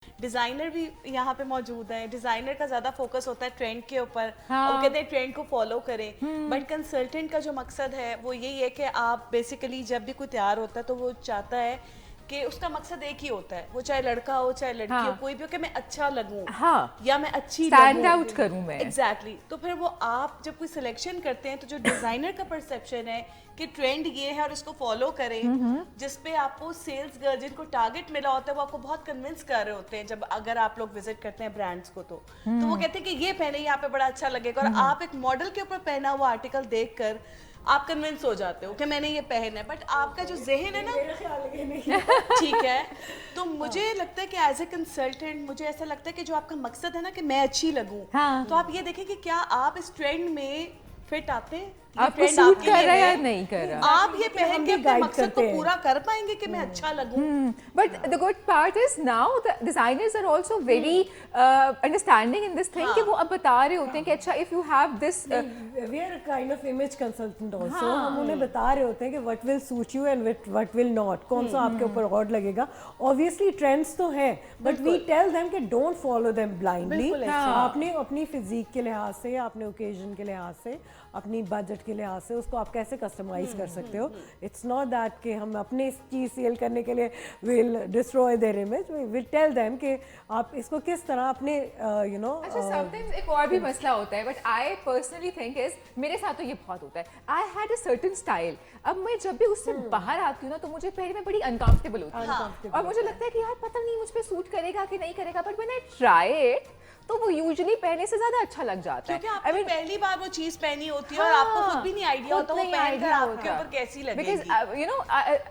Designer بھی یہاں پہ موجود ہیں. ڈیزائنر کا زیادہ فوکس ہوتا ہے ٹرینڈ کے اوپر, وہ کہتے ہیں ٹرینڈ کو فالو کریں. بٹ کنسلٹنٹ کا جو مقصد ہے وہ یہی ہے کہ آپ بیسیکلی جب بھی کوئی تیار ہوتا ہے تو وہ چاہتا ہے کہ اس کا مقصد ایک ہی ہوتا ہے, وہ چاہے لڑکا ہو چاہے لڑکی ہو, کوئی بھی ہو, کہ میں اچھا لگوں یا میں اچھی اسٹینڈ آؤٹ کروں میں. ایگزیکٹلی. تو پھر وہ آپ جب کوئی سلیکشن کرتے ہیں تو جو ڈیزائنر کا پرسیپشن ہے کہ ٹرینڈ یہ ہے اور اس کو فالو کریں, جس پہ آپ کو سیلس گرل جن کو ٹارگیٹ ملا ہوتا ہے وہ آپ کو بہت کنونس کر رہے ہوتے ہیں. جب اگر آپ لوگ وزٹ کرتے ہیں برانڈس کو تو وہ کہتے ہیں کہ یہ پہنے یہاں پہ بڑا اچھا لگے گا, اور آپ ایک ماڈل کے اوپر پہنا ہوا آرٹیکل دیکھ کر آپ کنونس ہو جاتے ہو کہ میں نے یہ پہنا ہے. بٹ آپ کا جو ذہن ہے نا, ٹھیک ہے, تو مجھے لگتا ہے کہ ایز اے کنسلٹنٹ مجھے ایسا لگتا ہے کہ جو آپ کا مقصد ہے نا کہ میں اچھی لگوں, تو آپ یہ دیکھیں کہ کیا آپ اس ٹرینڈ میں فٹ آتے ہیں, آپ کو سوٹ کر رہا ہے یا نہیں کر رہا, آپ یہ پہن کے اپنے مقصد کو پورا کر پائیں گے کہ میں اچھا لگوں. But the good part is now the designers are also very understanding in this thing کہ وہ اب بتا رہے ہوتے ہیں کہ اچھا if you have this we are a kind of image consultant also, ہم انہیں بتا رہے ہوتے ہیں کہ what will suit you and what will not, کون سا آپ کے اوپر اور لگے گا. obviously trends تو ہیں but we tell them کہ don't follow them blindly. آپ نے اپنی فزیک کے لحاظ سے, اپنے اوکیزن کے لحاظ سے, اپنی بجٹ کے لحاظ سے اس کو آپ کیسے کسٹمائز کر سکتے ہو. اٹس ناٹ دیٹ کہ ہم اپنی چیز سیل کرنے کے لیے will destroy their image, will tell them کہ آپ اس کو کس طرح اپنے یو نو. اچھا سم ٹائمز ایک اور بھی مسئلہ ہوتا ہے, but I personally think is, میرے ساتھ تو یہ بہت ہوتا ہے, I had a certain style. اب میں جب بھی اس سے باہر آتی ہوں نا تو مجھے پہلے میں بڑی انکمفرٹیبل ہوتی ہوں اور مجھے لگتا ہے کہ یار پتہ نہیں مجھ پہ سوٹ کرے گا کہ نہیں کرے گا, but when I try it تو وہ یوزلی پہلے سے زیادہ اچھا لگ جاتا ہے, کیونکہ آپ نے پہلی بار وہ چیز پہنی ہوتی ہے اور آپ کو خود بھی نہیں آئیڈیا ہوتا وہ پہن کر آپ کے اوپر کیسی لگے گی. Because you know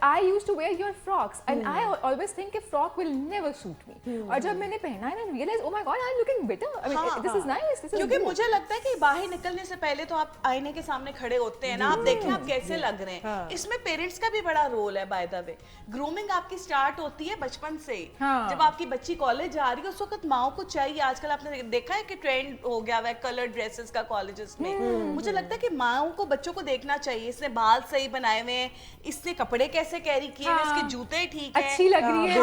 I used to wear your frocks and I always think کہ frock will never suit me, اور جب میں نے پہنا ہے نا realize oh my god I'm looking better, I mean this is nice, this is کیونکہ مجھے لگتا ہے کہ باہر نکلنے سے پہلے تو آپ آئینے کے سامنے کھڑے ہوتے ہیں نا, آپ دیکھیں آپ کیسے لگ رہے ہیں. اس میں پیرنٹس کا بھی بڑا رول ہے. بائی دا وے گرومنگ آپ کی اسٹارٹ ہوتی ہے بچپن سے, جب آپ کی بچی کالج جا رہی ہے اس وقت ماؤں کو چاہیے, آج کل آپ نے دیکھا ہے کہ ٹرینڈ ہو گیا ہے کلر ڈریسز کا کالجز میں, مجھے لگتا ہے کہ ماؤں کو بچوں کو دیکھنا چاہیے اس نے بال صحیح بنائے ہوئے ہیں, اس نے کپڑے کیسے کیری کیے ہیں, اس کے جوتے ٹھیک ہیں, اچھی لگ رہی ہے,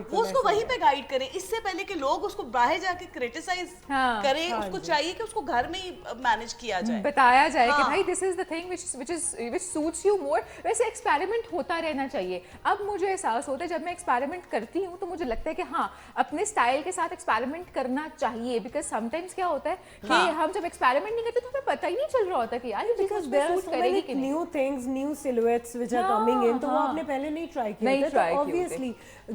وہ اس کو وہیں پہ گائیڈ کریں اس سے پہلے کہ لوگ اس کو باہر جا کے کریٹیسائز کریں. اس کو چاہیے کہ اس کو گھر میں ہی مینج کیا جائے, بتایا جائے کہ بھائی this is the thing which suits you more. ویسے ایکسپیریمنٹ ہوتا رہنا چاہیے. اب مجھے احساس ہوتا ہے جب میں ایکسپیریمنٹ کرتی ہوں تو مجھے لگتا ہے کہ ہاں اپنے اسٹائل کے ساتھ ایکسپیریمنٹ کرنا چاہیے, بیکاز سم ٹائمس کیا ہوتا ہے کہ ہم جب ایکسپیریمنٹ نہیں کرتے تو ہمیں پتہ ہی نہیں چل رہا ہوتا کہ یار یہ چیز سوٹ کرے گی کہ نہیں. New things, new silhouettes which are coming in, تو وہ آپ نے پہلے نہیں ٹرائی کیا تھا. تو obviously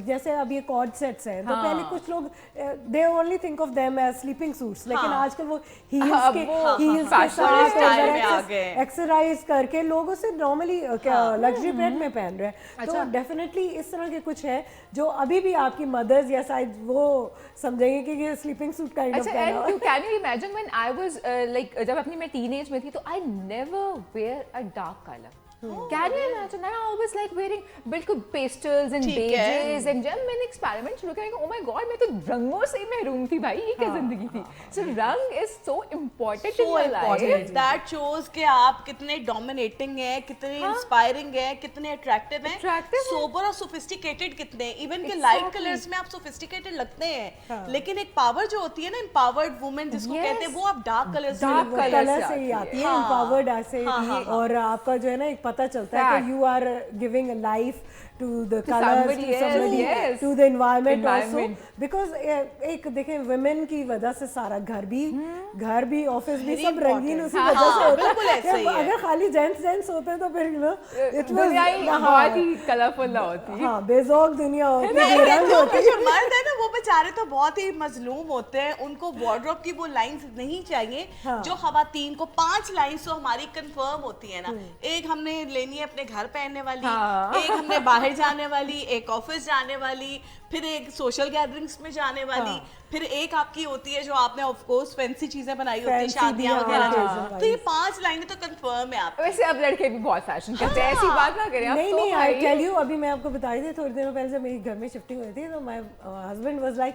جیسے اب یہ کارڈ سیٹس ہیں تو پہلے کچھ لوگ they only think of them as sleeping suits, لیکن آج کل وہ ہیلز کے ساتھ ایکسرسائز کر کے لوگ اسے نارملی لگژری بیڈ میں پہن رہے ہیں. تو ڈیفینیٹلی اس طرح کے کچھ ہے جو ابھی بھی آپ کی مدرز یا شاید وہ سمجھیں گے کہ یہ سلیپنگ سوٹ کائنڈ آف ہے. Can you imagine when I was like جب اپنی میں ٹین ایج میں تھی تو I never wear a dark color. Can you imagine? I always like wearing بالکل pastels and beiges, and جب میں نے ایکسپیریمنٹ شروع کیا oh my god میں تو رنگوں سے ہی محروم تھی بھائی, یہ کیا زندگی تھی. So رنگ is so important in my life. That shows کہ آپ کتنے ڈومینیٹنگ ہیں, کتنے انسپائرنگ ہیں, کتنے اٹریکٹیو ہیں, سوبر اور سوفسٹیکیٹڈ کتنے, ایون کہ لائٹ کلرز میں آپ سوفسٹیکیٹڈ لگتے ہیں, لیکن ایک پاور جو ہوتی ہے نا امپاورڈ وومن جس کو کہتے ہیں, وہ آپ ڈارک کلر سے ہی آتی ہے, امپاورڈ ایسے. اور آپ کا جو ہے نا ایک پتہ چلتا ہے کہ you are giving a life to the colors, to somebody, to the environment also, because ایک دیکھیں ویمن کی وجہ سے سارا گھر بھی آفس بھی سب رنگین اسی وجہ سے ہوتا ہے. اگر خالی جینٹس ہوتے تو پھر بہت ہی کلرفل ہوتی, ہاں بے ذوق دنیا ہوتی ہے. جو مرد ہے نا وہ بیچارے تو بہت ہی مظلوم ہوتے ہیں, ان کو وارڈروب کی وہ لائنز نہیں چاہیے جو خواتین کو 5 لائنز تو ہماری کنفرم ہوتی ہے نا, ایک ہم نے لینی ہے اپنے گھر پہننے والی, ایک ہم نے باہر جانے والی, ایک آفس جانے والی, پھر ایک سوشل گیدرنگس میں جانے والی, پھر ایک آپ کی ہوتی ہے جو آپ نے آف کورس فینسی چیزیں بنائی ہوتی ہیں شادیاں وغیرہ. تو یہ 5 لائنیں تو کنفرم ہے آپ. ویسے اب لڑکے بھی بہت فیشن کرتے ہیں, ایسی بات نہ کریں. نہیں آئی ٹیل یو, ابھی میں آپ کو بتا رہی تھی تھوڑی دیر پہلے جب میری گھر میں شفٹنگ ہوئی تھی تو my husband was like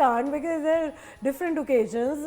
can't because there are different occasions.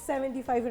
7500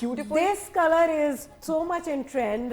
beautiful. This color is so much in trend.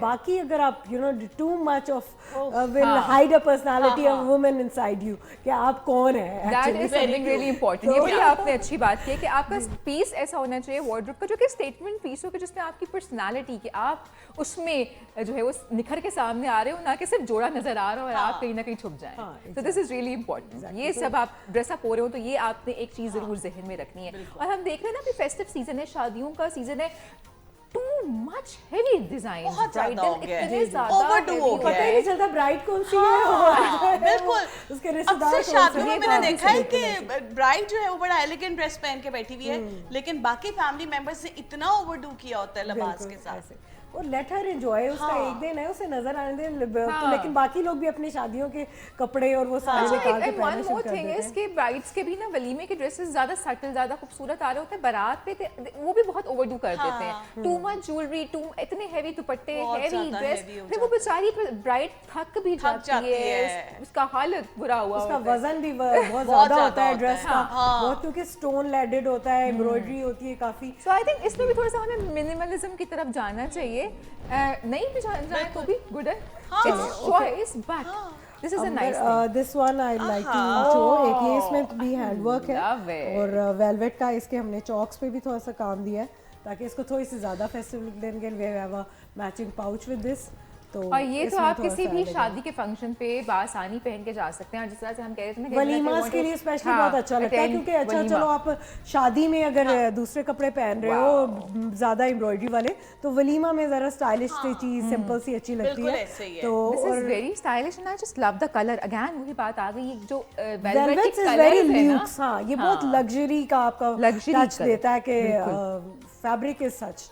باقی اگر آپ too much of will hide a personality of woman inside you کہ آپ کون ہیں. That is something really important. یہ بھی آپ نے اچھی بات کی ہے کہ آپ کا پیس ایسا ہونا چاہیے وارڈروب کا جو کہ اسٹیٹمنٹ پیس ہو کہ جس میں آپ کی پرسنالٹی کہ آپ اس میں جو ہے وہ نکھر کے سامنے آ رہے ہو, نہ کہ صرف جوڑا نظر آ رہا ہو اور آپ کہیں نہ کہیں چھپ جائیں. So this is really important. یہ سب آپ ڈریس اپ ہو رہے ہو تو یہ آپ نے ایک چیز ضرور ذہن میں رکھنی ہے. اور ہم دیکھ رہے ہیں نا ابھی فیسٹو سیزن ہے, شادیوں کا سیزن ہے, too much heavy design, بہت زیادہ ہو گیا ہے, اتنے زیادہ overdo ہو پتہ ہی نہیں چلتا برائڈ کون سی ہے, بالکل. اس کے رشتہ دار اکثر شادیوں میں میں نے دیکھا ہے کہ برائڈ جو ہے وہ بڑا ایلیگنٹ ڈریس پہن کے بیٹھی ہوئی ہے, لیکن باقی فیملی ممبرز نے اتنا اوور ڈو کیا ہوتا ہے لباس کے ساتھ. اور لیٹ ہر انجوائے, اس کا ایک دن ہے, اسے نظر آنے دیں. لیکن باقی لوگ بھی اپنی شادیوں کے کپڑے اور وہ سارے نکال کے پہننا شروع کر دیتے ہیں. کہ برائڈس کے بھی نا ولیمے کے ڈریسز زیادہ سٹل, زیادہ خوبصورت آ رہے ہوتے ہیں. بارات پہ وہ بھی بہت اوور ڈو کر دیتے ہیں, ٹو مچ جیولری, اتنے ہیوی دوپٹے, ہیوی ڈریس, پھر وہ بیچاری برائڈ تھک بھی جاتی ہے, اس کا حالت برا ہوا اس کا وزن بھی بہت زیادہ ہوتا ہے ڈریس کا, بہت, کیونکہ اسٹون لیڈڈ ہوتا ہے, ایمبرائڈری ہوتی ہے کافی. سو آئی تھنک اس میں بھی تھوڑا سا ہمیں منیملزم کی طرف جانا چاہیے. نہیں بھی جائیں تو بھی گڈ ہے, it's choice, but this is a nice thing. This one I like to show. ایک یہ اس میں بھی ہینڈ ورک ہے اور ویلویٹ کا, اس کے ہم نے چاکس پہ بھی تھوڑا سا کام دیا ہے تاکہ اس کو تھوڑی سی زیادہ فیسٹیو لک دیں گے. We have a matching pouch with this. اور یہ تو آپ کسی بھی شادی کے فنکشن پہ بآسانی پہن کے جا سکتے ہیں. جس طرح سے ہم کہہ رہے تھے ولیماز کے لیے اسپیشلی بہت اچھا لگتا ہے, کیونکہ اچھا چلو آپ شادی میں اگر دوسرے کپڑے پہن رہے ہو زیادہ ایمبرائڈری والے, تو ولیمہ میں ذرا اسٹائلش سی چیز سمپل سی اچھی لگتی ہے. تو this is very stylish and I just love the color. Again وہی بات آ گئی, جو velvet is very luxe. ہاں, یہ بہت لگژری کا آپ کا ٹچ دیتا ہے کہ فیبرک از سچ